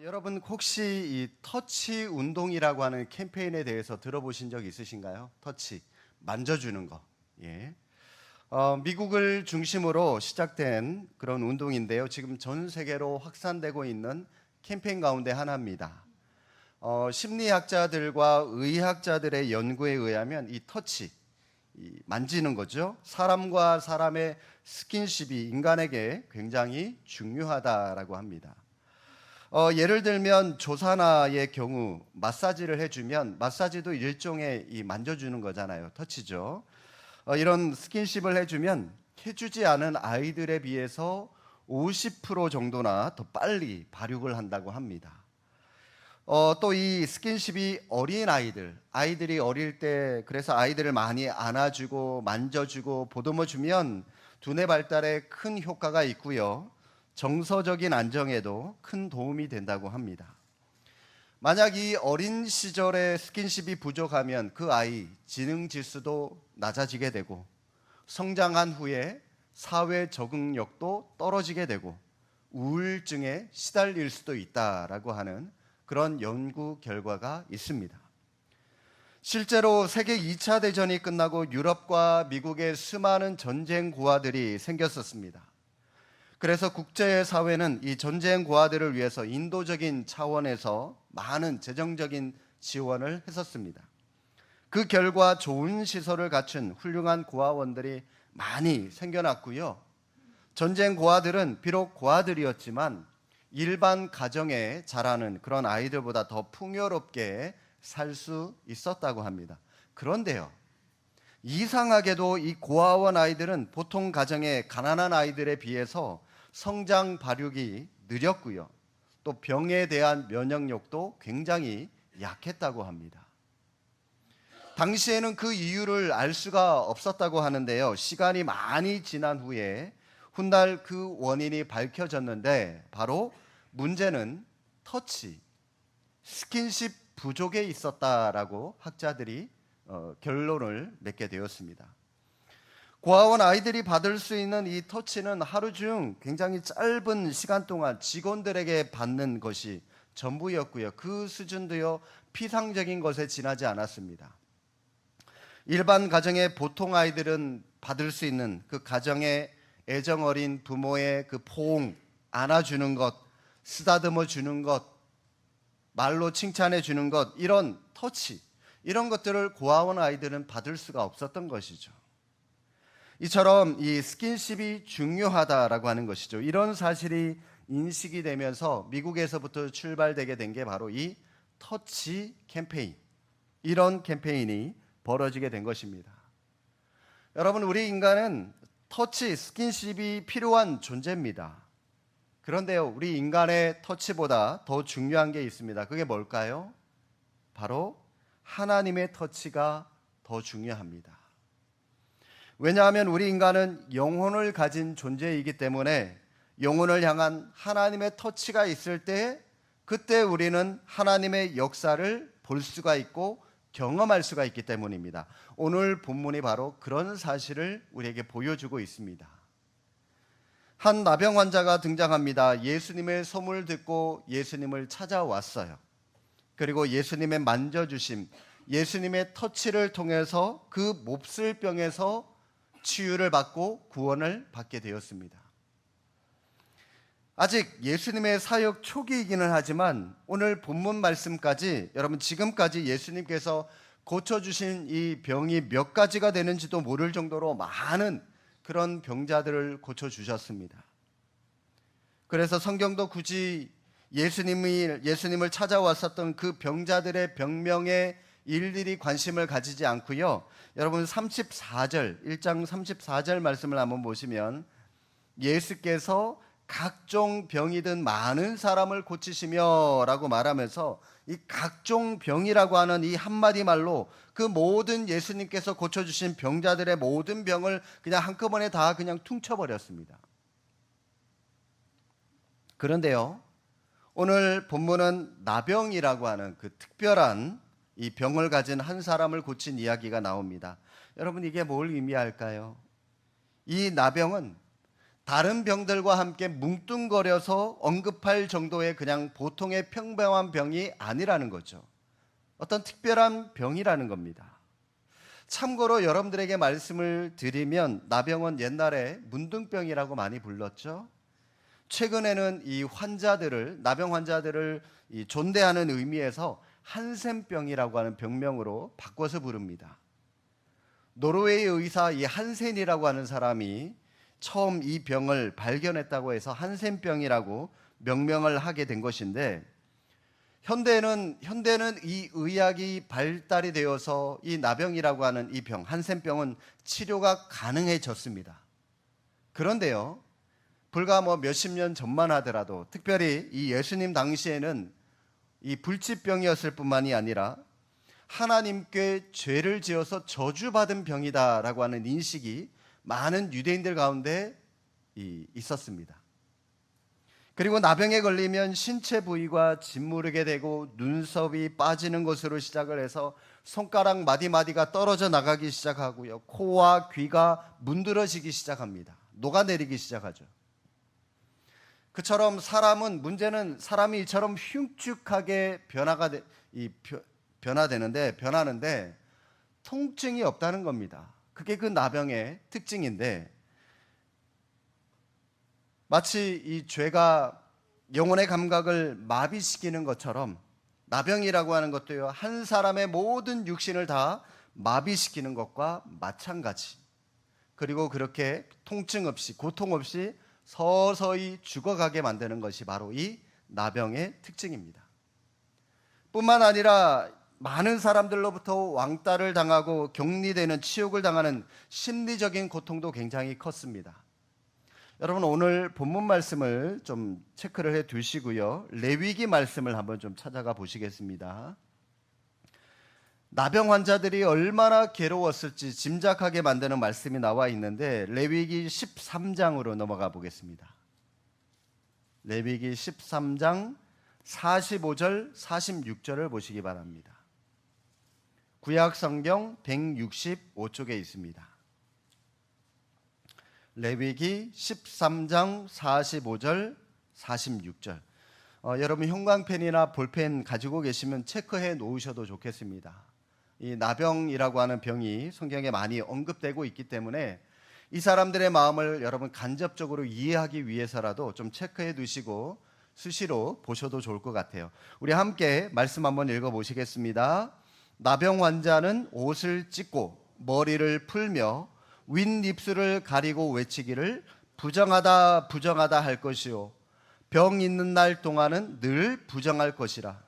여러분 혹시 이 터치 운동이라고 하는 캠페인에 대해서 들어보신 적 있으신가요? 터치, 만져주는 거. 예. 미국을 중심으로 시작된 그런 운동인데요. 지금 전 세계로 확산되고 있는 캠페인 가운데 하나입니다. 심리학자들과 의학자들의 연구에 의하면 이 터치, 이 만지는 거죠. 사람과 사람의 스킨십이 인간에게 굉장히 중요하다라고 합니다. 예를 들면 조사나의 경우 마사지를 해주면 마사지도 일종의 이 만져주는 거잖아요. 터치죠. 이런 스킨십을 해주지 않은 아이들에 비해서 50% 정도나 더 빨리 발육을 한다고 합니다. 또 이 스킨십이 어린 아이들이 어릴 때 그래서 아이들을 많이 안아주고 만져주고 보듬어주면 두뇌 발달에 큰 효과가 있고요. 정서적인 안정에도 큰 도움이 된다고 합니다. 만약 이 어린 시절에 스킨십이 부족하면 그 아이 지능 지수도 낮아지게 되고 성장한 후에 사회 적응력도 떨어지게 되고 우울증에 시달릴 수도 있다라고 하는 그런 연구 결과가 있습니다. 실제로 세계 2차 대전이 끝나고 유럽과 미국에 수많은 전쟁 고아들이 생겼었습니다. 그래서 국제사회는 이 전쟁 고아들을 위해서 인도적인 차원에서 많은 재정적인 지원을 했었습니다. 그 결과 좋은 시설을 갖춘 훌륭한 고아원들이 많이 생겨났고요. 전쟁 고아들은 비록 고아들이었지만 일반 가정에 자라는 그런 아이들보다 더 풍요롭게 살 수 있었다고 합니다. 그런데요, 이상하게도 이 고아원 아이들은 보통 가정의 가난한 아이들에 비해서 성장 발육이 느렸고요. 또 병에 대한 면역력도 굉장히 약했다고 합니다. 당시에는 그 이유를 알 수가 없었다고 하는데요. 시간이 많이 지난 후에 훗날 그 원인이 밝혀졌는데 바로 문제는 터치, 스킨십 부족에 있었다라고 학자들이 결론을 맺게 되었습니다. 고아원 아이들이 받을 수 있는 이 터치는 하루 중 굉장히 짧은 시간 동안 직원들에게 받는 것이 전부였고요. 그 수준도요, 피상적인 것에 지나지 않았습니다. 일반 가정의 보통 아이들은 받을 수 있는 그 가정의 애정 어린 부모의 그 포옹, 안아주는 것, 쓰다듬어 주는 것, 말로 칭찬해 주는 것, 이런 터치, 이런 것들을 고아원 아이들은 받을 수가 없었던 것이죠. 이처럼 이 스킨십이 중요하다라고 하는 것이죠. 이런 사실이 인식이 되면서 미국에서부터 출발되게 된 게 바로 이 터치 캠페인, 이런 캠페인이 벌어지게 된 것입니다. 여러분, 우리 인간은 터치, 스킨십이 필요한 존재입니다. 그런데요, 우리 인간의 터치보다 더 중요한 게 있습니다. 그게 뭘까요? 바로 하나님의 터치가 더 중요합니다. 왜냐하면 우리 인간은 영혼을 가진 존재이기 때문에 영혼을 향한 하나님의 터치가 있을 때 그때 우리는 하나님의 역사를 볼 수가 있고 경험할 수가 있기 때문입니다. 오늘 본문이 바로 그런 사실을 우리에게 보여주고 있습니다. 한 나병 환자가 등장합니다. 예수님의 소문을 듣고 예수님을 찾아왔어요. 그리고 예수님의 만져주심, 예수님의 터치를 통해서 그 몹쓸 병에서 치유를 받고 구원을 받게 되었습니다. 아직 예수님의 사역 초기이기는 하지만 오늘 본문 말씀까지 여러분 지금까지 예수님께서 고쳐주신 이 병이 몇 가지가 되는지도 모를 정도로 많은 그런 병자들을 고쳐주셨습니다. 그래서 성경도 굳이 예수님을 찾아왔었던 그 병자들의 병명에 일일이 관심을 가지지 않고요. 여러분 34절, 1장 34절 말씀을 한번 보시면 예수께서 각종 병이든 많은 사람을 고치시며 라고 말하면서 이 각종 병이라고 하는 이 한마디 말로 그 모든 예수님께서 고쳐주신 병자들의 모든 병을 그냥 한꺼번에 다 그냥 퉁쳐버렸습니다. 그런데요, 오늘 본문은 나병이라고 하는 그 특별한 이 병을 가진 한 사람을 고친 이야기가 나옵니다. 여러분, 이게 뭘 의미할까요? 이 나병은 다른 병들과 함께 뭉뚱거려서 언급할 정도의 그냥 보통의 평범한 병이 아니라는 거죠. 어떤 특별한 병이라는 겁니다. 참고로 여러분들에게 말씀을 드리면 나병은 옛날에 문둥병이라고 많이 불렀죠. 최근에는 이 환자들을, 나병 환자들을 존대하는 의미에서 한센병이라고 하는 병명으로 바꿔서 부릅니다. 노르웨이 의사 이 한센이라고 하는 사람이 처음 이 병을 발견했다고 해서 한센병이라고 명명을 하게 된 것인데, 현대는 이 의학이 발달이 되어서 이 나병이라고 하는 이 병, 한센병은 치료가 가능해졌습니다. 그런데요, 불과 몇십 년 전만 하더라도, 특별히 이 예수님 당시에는 이 불치병이었을 뿐만이 아니라 하나님께 죄를 지어서 저주받은 병이다라고 하는 인식이 많은 유대인들 가운데 있었습니다. 그리고 나병에 걸리면 신체 부위가 짓무르게 되고 눈썹이 빠지는 것으로 시작을 해서 손가락 마디마디가 떨어져 나가기 시작하고요, 코와 귀가 문드러지기 시작합니다. 녹아내리기 시작하죠. 그처럼 문제는 사람이 이처럼 흉측하게 변하는데 통증이 없다는 겁니다. 그게 그 나병의 특징인데, 마치 이 죄가 영혼의 감각을 마비시키는 것처럼 나병이라고 하는 것도요, 한 사람의 모든 육신을 다 마비시키는 것과 마찬가지. 그리고 그렇게 통증 없이, 고통 없이 서서히 죽어가게 만드는 것이 바로 이 나병의 특징입니다. 뿐만 아니라 많은 사람들로부터 왕따를 당하고 격리되는, 치욕을 당하는 심리적인 고통도 굉장히 컸습니다. 여러분, 오늘 본문 말씀을 좀 체크를 해 두시고요, 레위기 말씀을 한번 좀 찾아가 보시겠습니다. 나병 환자들이 얼마나 괴로웠을지 짐작하게 만드는 말씀이 나와 있는데, 레위기 13장으로 넘어가 보겠습니다. 레위기 13장 45절 46절을 보시기 바랍니다. 구약 성경 165쪽에 있습니다. 레위기 13장 45절 46절. 여러분 형광펜이나 볼펜 가지고 계시면 체크해 놓으셔도 좋겠습니다. 이 나병이라고 하는 병이 성경에 많이 언급되고 있기 때문에 이 사람들의 마음을 여러분 간접적으로 이해하기 위해서라도 좀 체크해 두시고 수시로 보셔도 좋을 것 같아요. 우리 함께 말씀 한번 읽어보시겠습니다. 나병 환자는 옷을 찢고 머리를 풀며 윗입술을 가리고 외치기를 부정하다 부정하다 할 것이요, 병 있는 날 동안은 늘 부정할 것이라.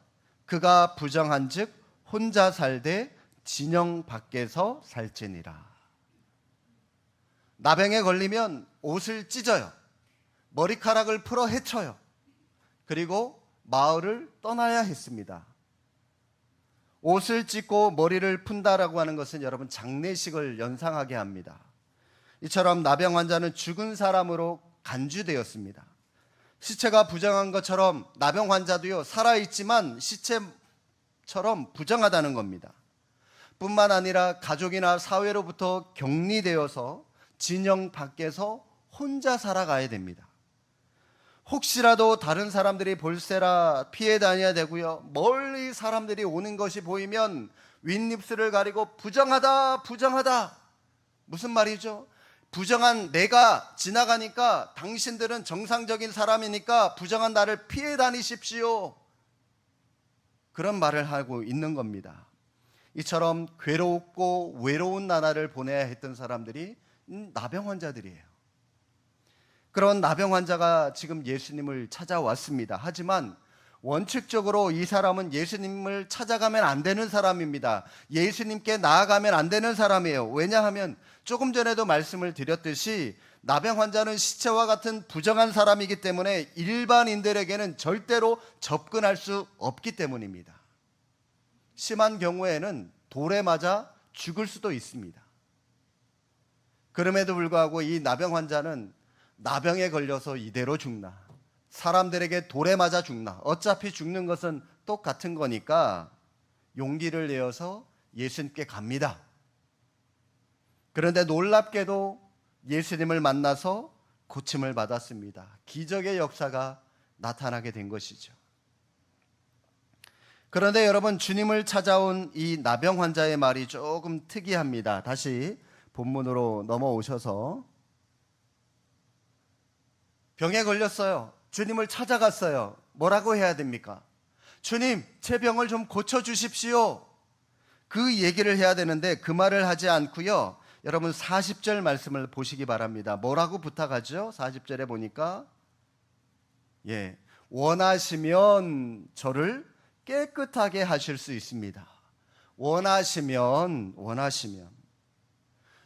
그가 부정한즉 혼자 살되 진영 밖에서 살지니라. 나병에 걸리면 옷을 찢어요, 머리카락을 풀어 헤쳐요, 그리고 마을을 떠나야 했습니다. 옷을 찢고 머리를 푼다라고 하는 것은 여러분 장례식을 연상하게 합니다. 이처럼 나병 환자는 죽은 사람으로 간주되었습니다. 시체가 부정한 것처럼 나병 환자도요, 살아있지만 시체처럼 부정하다는 겁니다. 뿐만 아니라 가족이나 사회로부터 격리되어서 진영 밖에서 혼자 살아가야 됩니다. 혹시라도 다른 사람들이 볼세라 피해 다녀야 되고요, 멀리 사람들이 오는 것이 보이면 윗입술을 가리고 부정하다 부정하다. 무슨 말이죠? 부정한 내가 지나가니까 당신들은 정상적인 사람이니까 부정한 나를 피해 다니십시오. 그런 말을 하고 있는 겁니다. 이처럼 괴롭고 외로운 나날을 보내야 했던 사람들이 나병 환자들이에요. 그런 나병 환자가 지금 예수님을 찾아왔습니다. 하지만 원칙적으로 이 사람은 예수님을 찾아가면 안 되는 사람입니다. 예수님께 나아가면 안 되는 사람이에요. 왜냐하면 조금 전에도 말씀을 드렸듯이 나병 환자는 시체와 같은 부정한 사람이기 때문에 일반인들에게는 절대로 접근할 수 없기 때문입니다. 심한 경우에는 돌에 맞아 죽을 수도 있습니다. 그럼에도 불구하고 이 나병 환자는 나병에 걸려서 이대로 죽나, 사람들에게 돌에 맞아 죽나, 어차피 죽는 것은 똑같은 거니까 용기를 내어서 예수님께 갑니다. 그런데 놀랍게도 예수님을 만나서 고침을 받았습니다. 기적의 역사가 나타나게 된 것이죠. 그런데 여러분, 주님을 찾아온 이 나병 환자의 말이 조금 특이합니다. 다시 본문으로 넘어오셔서, 병에 걸렸어요. 주님을 찾아갔어요. 뭐라고 해야 됩니까? 주님, 제 병을 좀 고쳐주십시오. 그 얘기를 해야 되는데 그 말을 하지 않고요. 여러분 40절 말씀을 보시기 바랍니다. 뭐라고 부탁하죠? 40절에 보니까 원하시면 저를 깨끗하게 하실 수 있습니다. 원하시면.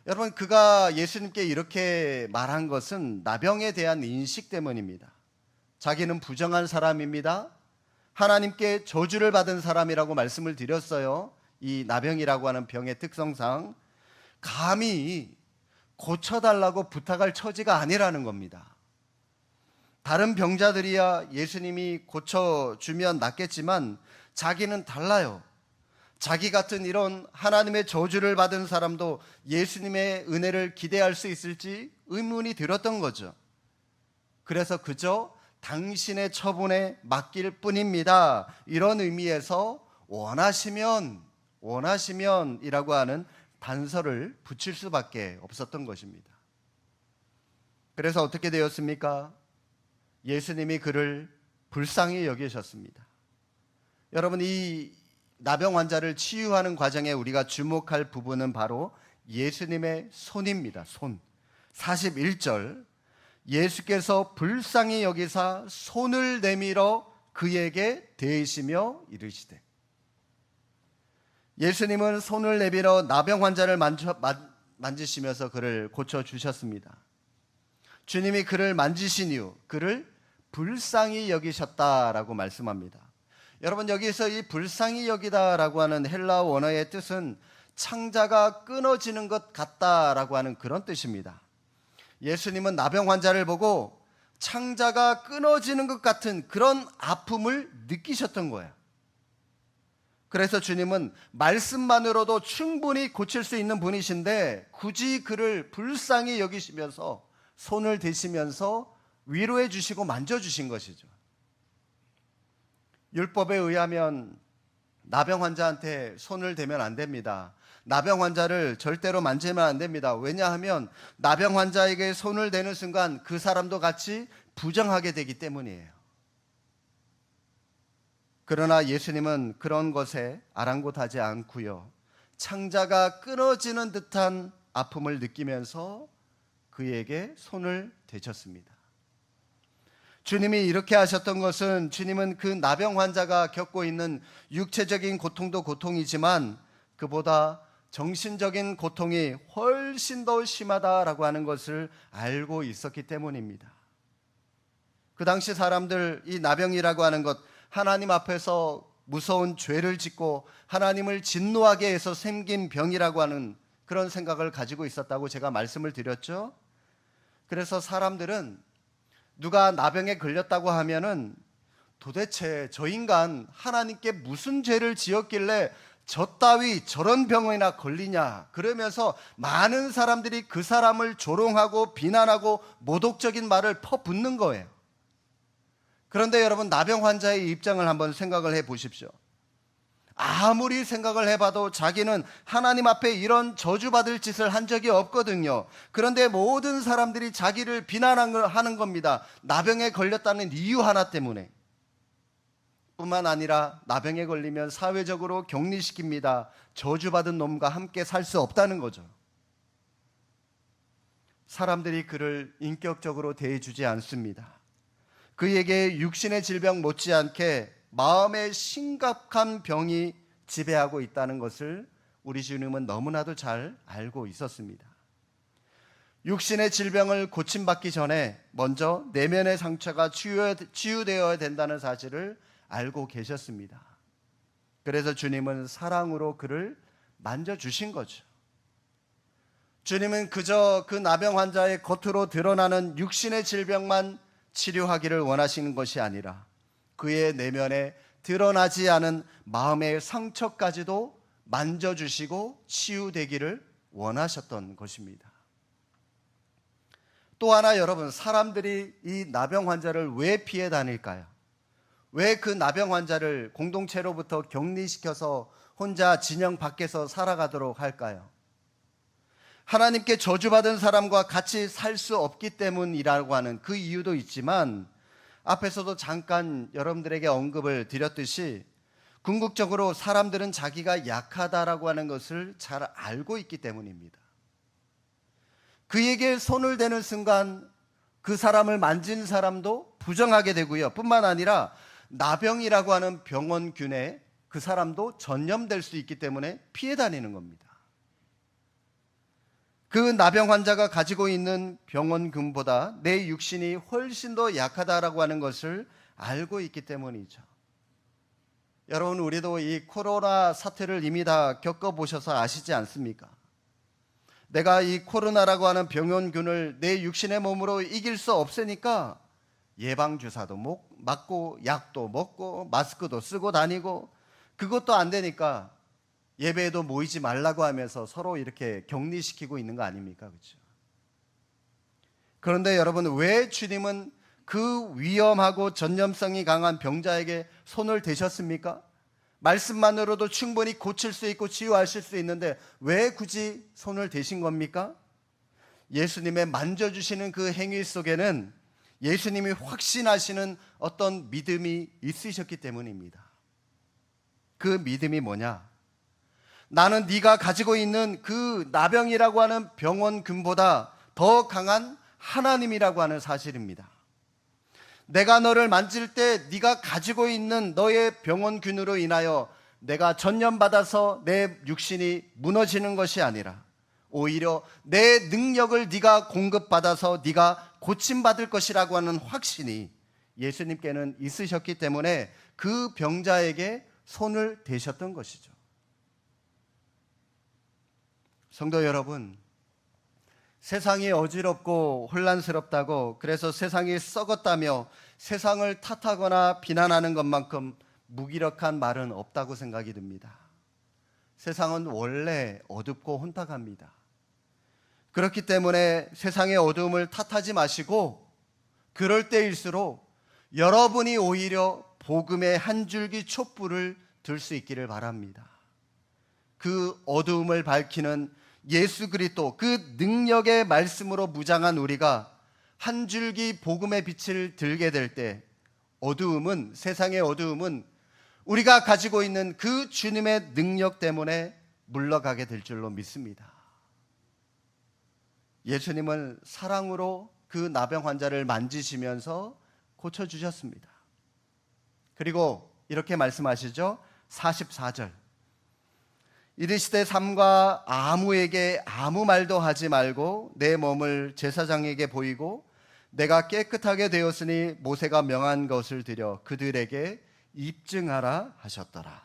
여러분, 그가 예수님께 이렇게 말한 것은 나병에 대한 인식 때문입니다. 자기는 부정한 사람입니다. 하나님께 저주를 받은 사람이라고 말씀을 드렸어요. 이 나병이라고 하는 병의 특성상 감히 고쳐달라고 부탁할 처지가 아니라는 겁니다. 다른 병자들이야 예수님이 고쳐주면 낫겠지만 자기는 달라요. 자기 같은 이런 하나님의 저주를 받은 사람도 예수님의 은혜를 기대할 수 있을지 의문이 들었던 거죠. 그래서 그저 당신의 처분에 맡길 뿐입니다. 이런 의미에서 원하시면이라고 하는 단서를 붙일 수밖에 없었던 것입니다. 그래서 어떻게 되었습니까? 예수님이 그를 불쌍히 여기셨습니다. 여러분, 이 나병 환자를 치유하는 과정에 우리가 주목할 부분은 바로 예수님의 손입니다. 손. 41절, 예수께서 불쌍히 여기사 손을 내밀어 그에게 대시며 이르시되. 예수님은 손을 내밀어 나병 환자를 만지시면서 그를 고쳐주셨습니다. 주님이 그를 만지신 이후 그를 불쌍히 여기셨다라고 말씀합니다. 여러분, 여기서 이 불쌍히 여기다라고 하는 헬라어 원어의 뜻은 창자가 끊어지는 것 같다라고 하는 그런 뜻입니다. 예수님은 나병 환자를 보고 창자가 끊어지는 것 같은 그런 아픔을 느끼셨던 거예요. 그래서 주님은 말씀만으로도 충분히 고칠 수 있는 분이신데 굳이 그를 불쌍히 여기시면서 손을 대시면서 위로해 주시고 만져주신 것이죠. 율법에 의하면 나병 환자한테 손을 대면 안 됩니다. 나병 환자를 절대로 만지면 안 됩니다. 왜냐하면 나병 환자에게 손을 대는 순간 그 사람도 같이 부정하게 되기 때문이에요. 그러나 예수님은 그런 것에 아랑곳하지 않고요. 창자가 끊어지는 듯한 아픔을 느끼면서 그에게 손을 대셨습니다. 주님이 이렇게 하셨던 것은 주님은 그 나병 환자가 겪고 있는 육체적인 고통도 고통이지만 그보다 정신적인 고통이 훨씬 더 심하다라고 하는 것을 알고 있었기 때문입니다. 그 당시 사람들, 이 나병이라고 하는 것, 하나님 앞에서 무서운 죄를 짓고 하나님을 진노하게 해서 생긴 병이라고 하는 그런 생각을 가지고 있었다고 제가 말씀을 드렸죠. 그래서 사람들은 누가 나병에 걸렸다고 하면은 도대체 저 인간 하나님께 무슨 죄를 지었길래 저 따위 저런 병이나 걸리냐, 그러면서 많은 사람들이 그 사람을 조롱하고 비난하고 모독적인 말을 퍼붓는 거예요. 그런데 여러분, 나병 환자의 입장을 한번 생각을 해 보십시오. 아무리 생각을 해봐도 자기는 하나님 앞에 이런 저주받을 짓을 한 적이 없거든요. 그런데 모든 사람들이 자기를 비난하는 겁니다. 나병에 걸렸다는 이유 하나 때문에. 뿐만 아니라 나병에 걸리면 사회적으로 격리시킵니다. 저주받은 놈과 함께 살 수 없다는 거죠. 사람들이 그를 인격적으로 대해주지 않습니다. 그에게 육신의 질병 못지않게 마음의 심각한 병이 지배하고 있다는 것을 우리 주님은 너무나도 잘 알고 있었습니다. 육신의 질병을 고침받기 전에 먼저 내면의 상처가 치유되어야 된다는 사실을 알고 계셨습니다. 그래서 주님은 사랑으로 그를 만져주신 거죠. 주님은 그저 그 나병 환자의 겉으로 드러나는 육신의 질병만 치료하기를 원하시는 것이 아니라 그의 내면에 드러나지 않은 마음의 상처까지도 만져주시고 치유되기를 원하셨던 것입니다. 또 하나 여러분, 사람들이 이 나병 환자를 왜 피해 다닐까요? 왜 그 나병 환자를 공동체로부터 격리시켜서 혼자 진영 밖에서 살아가도록 할까요? 하나님께 저주받은 사람과 같이 살 수 없기 때문이라고 하는 그 이유도 있지만, 앞에서도 잠깐 여러분들에게 언급을 드렸듯이 궁극적으로 사람들은 자기가 약하다라고 하는 것을 잘 알고 있기 때문입니다. 그에게 손을 대는 순간 그 사람을 만진 사람도 부정하게 되고요. 뿐만 아니라 나병이라고 하는 병원균에 그 사람도 전염될 수 있기 때문에 피해 다니는 겁니다. 그 나병 환자가 가지고 있는 병원균보다 내 육신이 훨씬 더 약하다라고 하는 것을 알고 있기 때문이죠. 여러분, 우리도 이 코로나 사태를 이미 다 겪어보셔서 아시지 않습니까? 내가 이 코로나라고 하는 병원균을 내 육신의 몸으로 이길 수 없으니까 예방주사도 맞고 약도 먹고 마스크도 쓰고 다니고, 그것도 안 되니까 예배에도 모이지 말라고 하면서 서로 이렇게 격리시키고 있는 거 아닙니까? 그렇죠? 그런데 여러분, 왜 주님은 그 위험하고 전염성이 강한 병자에게 손을 대셨습니까? 말씀만으로도 충분히 고칠 수 있고 치유하실 수 있는데 왜 굳이 손을 대신 겁니까? 예수님의 만져주시는 그 행위 속에는 예수님이 확신하시는 어떤 믿음이 있으셨기 때문입니다. 그 믿음이 뭐냐? 나는 네가 가지고 있는 그 나병이라고 하는 병원균보다 더 강한 하나님이라고 하는 사실입니다. 내가 너를 만질 때 네가 가지고 있는 너의 병원균으로 인하여 내가 전염받아서 내 육신이 무너지는 것이 아니라 오히려 내 능력을 네가 공급받아서 네가 고침받을 것이라고 하는 확신이 예수님께는 있으셨기 때문에 그 병자에게 손을 대셨던 것이죠. 성도 여러분, 세상이 어지럽고 혼란스럽다고 그래서 세상이 썩었다며 세상을 탓하거나 비난하는 것만큼 무기력한 말은 없다고 생각이 듭니다. 세상은 원래 어둡고 혼탁합니다. 그렇기 때문에 세상의 어두움을 탓하지 마시고 그럴 때일수록 여러분이 오히려 복음의 한 줄기 촛불을 들 수 있기를 바랍니다. 그 어두움을 밝히는 예수 그리스도, 그 능력의 말씀으로 무장한 우리가 한 줄기 복음의 빛을 들게 될 때 어두움은, 세상의 어두움은 우리가 가지고 있는 그 주님의 능력 때문에 물러가게 될 줄로 믿습니다. 예수님은 사랑으로 그 나병 환자를 만지시면서 고쳐주셨습니다. 그리고 이렇게 말씀하시죠. 44절, 이르시되 삼가 아무에게 아무 말도 하지 말고 내 몸을 제사장에게 보이고 내가 깨끗하게 되었으니 모세가 명한 것을 드려 그들에게 입증하라 하셨더라.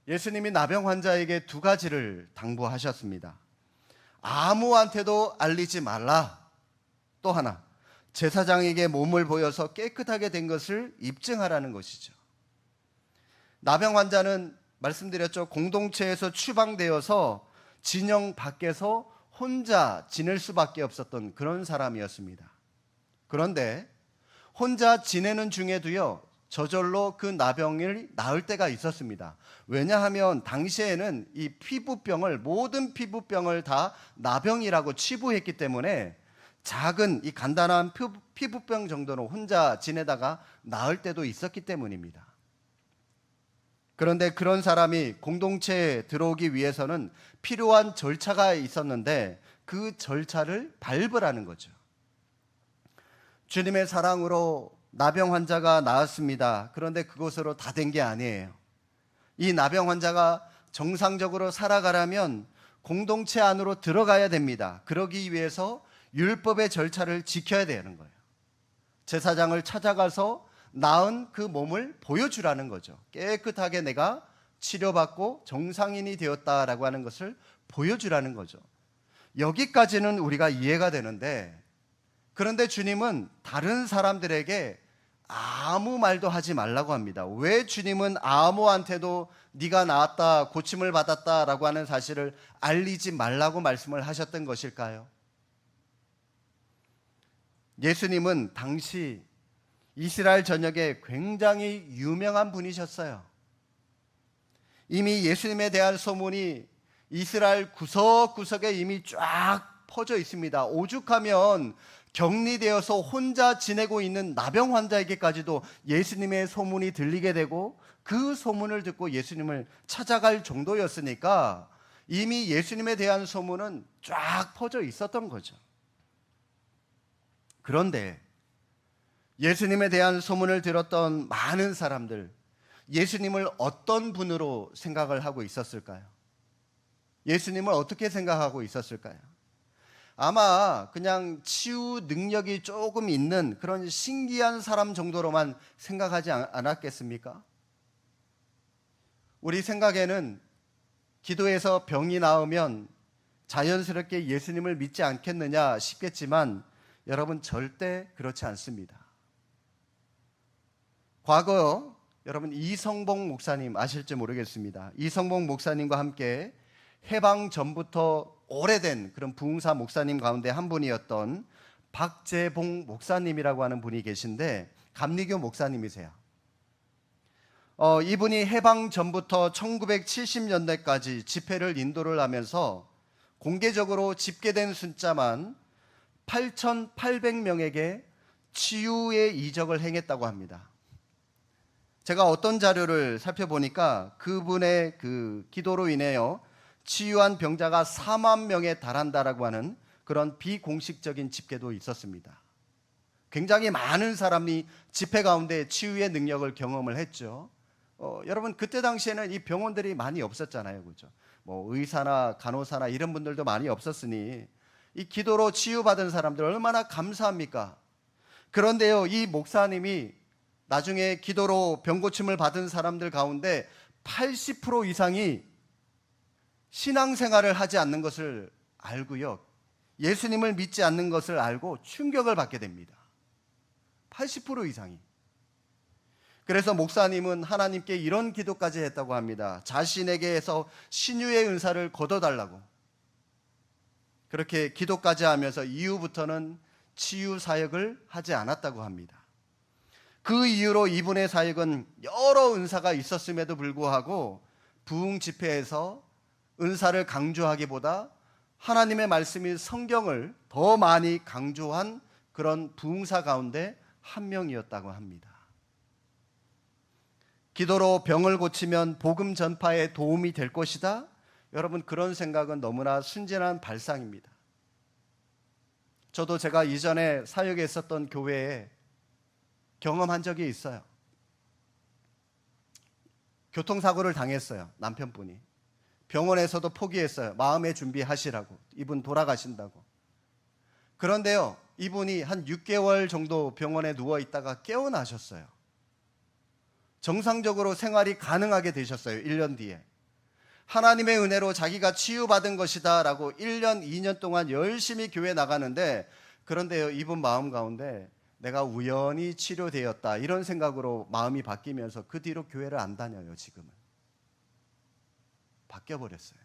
예수님이 나병 환자에게 두 가지를 당부하셨습니다. 아무한테도 알리지 말라. 또 하나, 제사장에게 몸을 보여서 깨끗하게 된 것을 입증하라는 것이죠. 나병 환자는 말씀드렸죠. 공동체에서 추방되어서 진영 밖에서 혼자 지낼 수밖에 없었던 그런 사람이었습니다. 그런데 혼자 지내는 중에도요, 저절로 그 나병을 나을 때가 있었습니다. 왜냐하면 당시에는 이 피부병을, 모든 피부병을 다 나병이라고 치부했기 때문에 작은 이 간단한 피부병 정도는 혼자 지내다가 나을 때도 있었기 때문입니다. 그런데 그런 사람이 공동체에 들어오기 위해서는 필요한 절차가 있었는데 그 절차를 밟으라는 거죠. 주님의 사랑으로 나병 환자가 나았습니다. 그런데 그것으로 다 된 게 아니에요. 이 나병 환자가 정상적으로 살아가려면 공동체 안으로 들어가야 됩니다. 그러기 위해서 율법의 절차를 지켜야 되는 거예요. 제사장을 찾아가서 나은 그 몸을 보여주라는 거죠. 깨끗하게 내가 치료받고 정상인이 되었다라고 하는 것을 보여주라는 거죠. 여기까지는 우리가 이해가 되는데, 그런데 주님은 다른 사람들에게 아무 말도 하지 말라고 합니다. 왜 주님은 아무한테도 네가 나았다, 고침을 받았다라고 하는 사실을 알리지 말라고 말씀을 하셨던 것일까요? 예수님은 당시 이스라엘 전역에 굉장히 유명한 분이셨어요. 이미 예수님에 대한 소문이 이스라엘 구석구석에 이미 쫙 퍼져 있습니다. 오죽하면 격리되어서 혼자 지내고 있는 나병 환자에게까지도 예수님의 소문이 들리게 되고 그 소문을 듣고 예수님을 찾아갈 정도였으니까 이미 예수님에 대한 소문은 쫙 퍼져 있었던 거죠. 그런데 예수님에 대한 소문을 들었던 많은 사람들, 예수님을 어떤 분으로 생각을 하고 있었을까요? 예수님을 어떻게 생각하고 있었을까요? 아마 그냥 치유 능력이 조금 있는 그런 신기한 사람 정도로만 생각하지 않았겠습니까? 우리 생각에는 기도에서 병이 나으면 자연스럽게 예수님을 믿지 않겠느냐 싶겠지만 여러분 절대 그렇지 않습니다. 과거 여러분 이성봉 목사님 아실지 모르겠습니다. 이성봉 목사님과 함께 해방 전부터 오래된 그런 부흥사 목사님 가운데 한 분이었던 박재봉 목사님이라고 하는 분이 계신데 감리교 목사님이세요. 이분이 해방 전부터 1970년대까지 집회를 인도를 하면서 공개적으로 집계된 숫자만 8,800명에게 치유의 이적을 행했다고 합니다. 제가 어떤 자료를 살펴보니까 그분의 그 기도로 인해요 치유한 병자가 4만 명에 달한다라고 하는 그런 비공식적인 집계도 있었습니다. 굉장히 많은 사람이 집회 가운데 치유의 능력을 경험을 했죠. 여러분 그때 당시에는 이 병원들이 많이 없었잖아요, 그렇죠? 뭐 의사나 간호사나 이런 분들도 많이 없었으니 이 기도로 치유받은 사람들 얼마나 감사합니까? 그런데요, 이 목사님이 나중에 기도로 병 고침을 받은 사람들 가운데 80% 이상이 신앙생활을 하지 않는 것을 알고요, 예수님을 믿지 않는 것을 알고 충격을 받게 됩니다. 80% 이상이. 그래서 목사님은 하나님께 이런 기도까지 했다고 합니다. 자신에게서 신유의 은사를 거둬달라고. 그렇게 기도까지 하면서 이후부터는 치유 사역을 하지 않았다고 합니다. 그 이후로 이분의 사역은 여러 은사가 있었음에도 불구하고 부흥 집회에서 은사를 강조하기보다 하나님의 말씀인 성경을 더 많이 강조한 그런 부흥사 가운데 한 명이었다고 합니다. 기도로 병을 고치면 복음 전파에 도움이 될 것이다? 여러분 그런 생각은 너무나 순진한 발상입니다. 저도 제가 이전에 사역에 있었던 교회에 경험한 적이 있어요. 교통사고를 당했어요, 남편분이. 병원에서도 포기했어요. 마음의 준비하시라고. 이분 돌아가신다고. 그런데요, 이분이 한 6개월 정도 병원에 누워 있다가 깨어나셨어요. 정상적으로 생활이 가능하게 되셨어요. 1년 뒤에. 하나님의 은혜로 자기가 치유받은 것이다 라고 1년, 2년 동안 열심히 교회 나가는데, 그런데요, 이분 마음 가운데 내가 우연히 치료되었다 이런 생각으로 마음이 바뀌면서 그 뒤로 교회를 안 다녀요. 지금은 바뀌어버렸어요.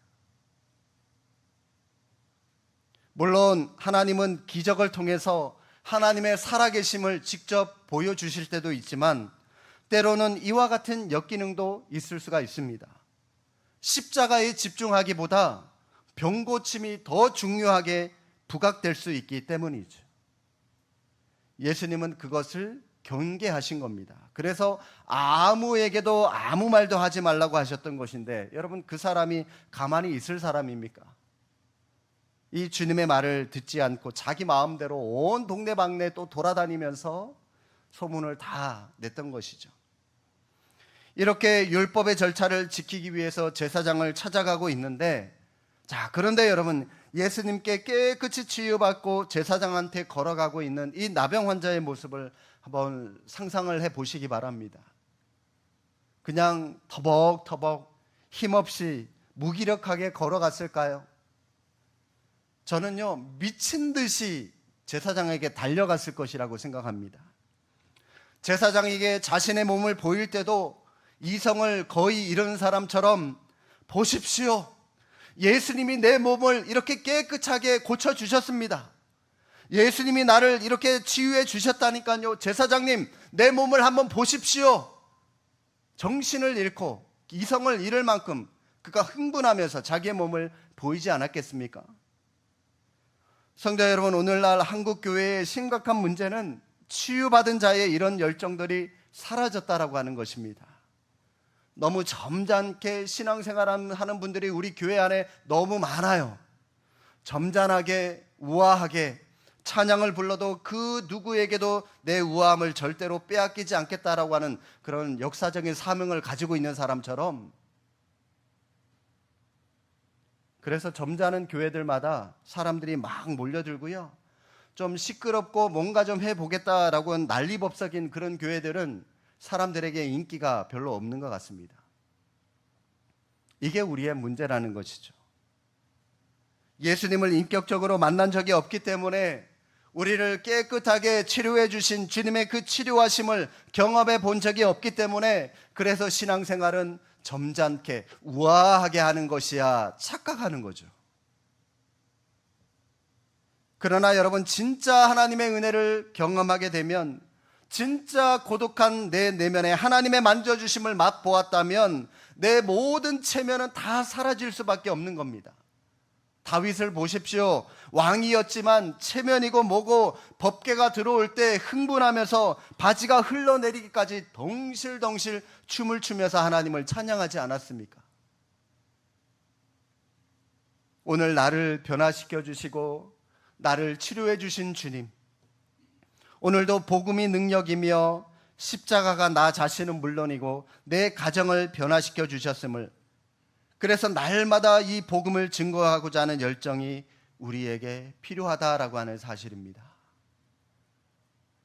물론 하나님은 기적을 통해서 하나님의 살아계심을 직접 보여주실 때도 있지만 때로는 이와 같은 역기능도 있을 수가 있습니다. 십자가에 집중하기보다 병 고침이 더 중요하게 부각될 수 있기 때문이죠. 예수님은 그것을 경계하신 겁니다. 그래서 아무에게도 아무 말도 하지 말라고 하셨던 것인데, 여러분 그 사람이 가만히 있을 사람입니까? 이 주님의 말을 듣지 않고 자기 마음대로 온 동네방네 또 돌아다니면서 소문을 다 냈던 것이죠. 이렇게 율법의 절차를 지키기 위해서 제사장을 찾아가고 있는데, 자, 그런데 여러분 예수님께 깨끗이 치유받고 제사장한테 걸어가고 있는 이 나병 환자의 모습을 한번 상상을 해 보시기 바랍니다. 그냥 터벅터벅 힘없이 무기력하게 걸어갔을까요? 저는요, 미친 듯이 제사장에게 달려갔을 것이라고 생각합니다. 제사장에게 자신의 몸을 보일 때도 이성을 거의 잃은 사람처럼, 보십시오, 예수님이 내 몸을 이렇게 깨끗하게 고쳐주셨습니다. 예수님이 나를 이렇게 치유해 주셨다니까요. 제사장님, 내 몸을 한번 보십시오. 정신을 잃고 이성을 잃을 만큼 그가 흥분하면서 자기의 몸을 보이지 않았겠습니까? 성도 여러분, 오늘날 한국 교회의 심각한 문제는 치유받은 자의 이런 열정들이 사라졌다라고 하는 것입니다. 너무 점잖게 신앙생활하는 분들이 우리 교회 안에 너무 많아요. 점잖하게 우아하게 찬양을 불러도 그 누구에게도 내 우아함을 절대로 빼앗기지 않겠다라고 하는 그런 역사적인 사명을 가지고 있는 사람처럼, 그래서 점잖은 교회들마다 사람들이 막 몰려들고요, 좀 시끄럽고 뭔가 좀 해보겠다라고 하는 난리법석인 그런 교회들은 사람들에게 인기가 별로 없는 것 같습니다. 이게 우리의 문제라는 것이죠. 예수님을 인격적으로 만난 적이 없기 때문에 우리를 깨끗하게 치료해 주신 주님의 그 치료하심을 경험해 본 적이 없기 때문에, 그래서 신앙생활은 점잖게 우아하게 하는 것이야 착각하는 거죠. 그러나 여러분, 진짜 하나님의 은혜를 경험하게 되면, 진짜 고독한 내 내면에 하나님의 만져주심을 맛보았다면 내 모든 체면은 다 사라질 수밖에 없는 겁니다. 다윗을 보십시오. 왕이었지만 체면이고 뭐고 법궤가 들어올 때 흥분하면서 바지가 흘러내리기까지 덩실덩실 춤을 추면서 하나님을 찬양하지 않았습니까? 오늘 나를 변화시켜 주시고 나를 치료해 주신 주님, 오늘도 복음이 능력이며 십자가가 나 자신은 물론이고 내 가정을 변화시켜 주셨음을, 그래서 날마다 이 복음을 증거하고자 하는 열정이 우리에게 필요하다라고 하는 사실입니다.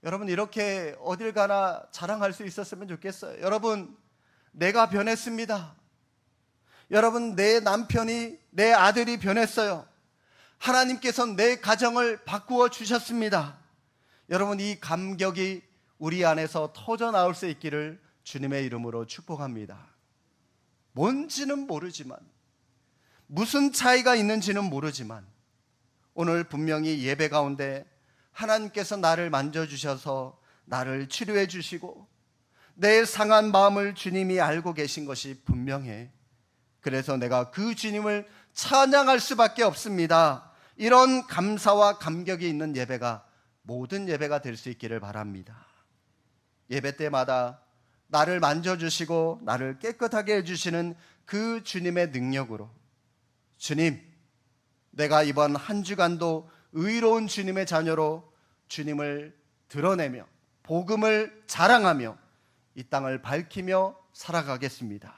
여러분, 이렇게 어딜 가나 자랑할 수 있었으면 좋겠어요. 여러분, 내가 변했습니다. 여러분, 내 남편이, 내 아들이 변했어요. 하나님께서 내 가정을 바꾸어 주셨습니다. 여러분, 이 감격이 우리 안에서 터져 나올 수 있기를 주님의 이름으로 축복합니다. 뭔지는 모르지만, 무슨 차이가 있는지는 모르지만, 오늘 분명히 예배 가운데 하나님께서 나를 만져주셔서 나를 치료해 주시고 내 상한 마음을 주님이 알고 계신 것이 분명해. 그래서 내가 그 주님을 찬양할 수밖에 없습니다. 이런 감사와 감격이 있는 예배가 모든 예배가 될 수 있기를 바랍니다. 예배 때마다 나를 만져주시고 나를 깨끗하게 해주시는 그 주님의 능력으로, 주님, 내가 이번 한 주간도 의로운 주님의 자녀로 주님을 드러내며 복음을 자랑하며 이 땅을 밝히며 살아가겠습니다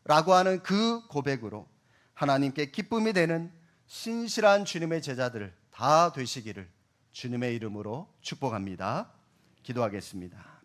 라고 하는 그 고백으로 하나님께 기쁨이 되는 신실한 주님의 제자들 다 되시기를 주님의 이름으로 축복합니다. 기도하겠습니다.